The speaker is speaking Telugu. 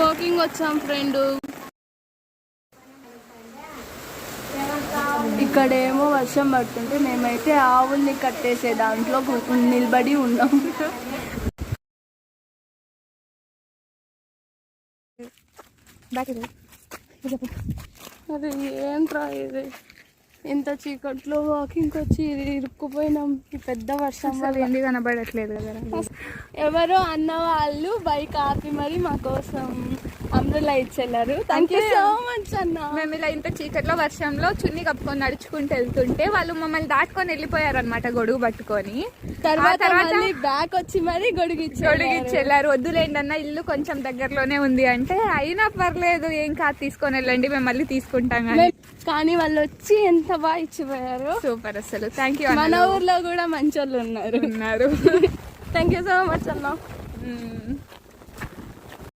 వాకింగ్ వచ్చాం ఫ్రెండ్. ఇక్కడేమో వర్షం పడుతుంటే మేమైతే ఆవుల్ని కట్టేసే దాంట్లో నిలబడి ఉన్నాం. అరే ఏంట్రా ఇది, ఇంత చీకట్లో వాకింగ్ వచ్చి ఇరుక్కుపోయినాం ఈ పెద్ద వర్షం వల్ల. ఏంటి కనబడట్లేదు కదా. ఎవరో అన్న వాళ్ళు బైక్ ఆపి మరి మా కోసం అంబ్రెల్లా ఇచ్చెళ్ళారు. థ్యాంక్ యూ సో మచ్ అన్న. మేము ఇలా ఇంత చీకట్లో వర్షంలో చున్ని కప్పుకొని నడుచుకుంటూ వెళ్తుంటే వాళ్ళు మమ్మల్ని దాటుకొని వెళ్ళిపోయారు అనమాట, గొడుగు పట్టుకొని. తర్వాత బ్యాక్ వచ్చి మరి గొడుగు ఇచ్చెళ్ళారు. వద్దులేండి అన్న, ఇల్లు కొంచెం దగ్గరలోనే ఉంది అంటే, అయినా పర్లేదు ఏం కాదు తీసుకొని వెళ్ళండి, మేము మళ్ళీ తీసుకుంటాం కానీ వాళ్ళు వచ్చి ఎంత బాగా ఇచ్చిపోయారు. సూపర్, అసలు థ్యాంక్ యూ. మన ఊర్లో కూడా మంచి వాళ్ళు ఉన్నారు. థ్యాంక్ యూ సో మచ్ అన్న.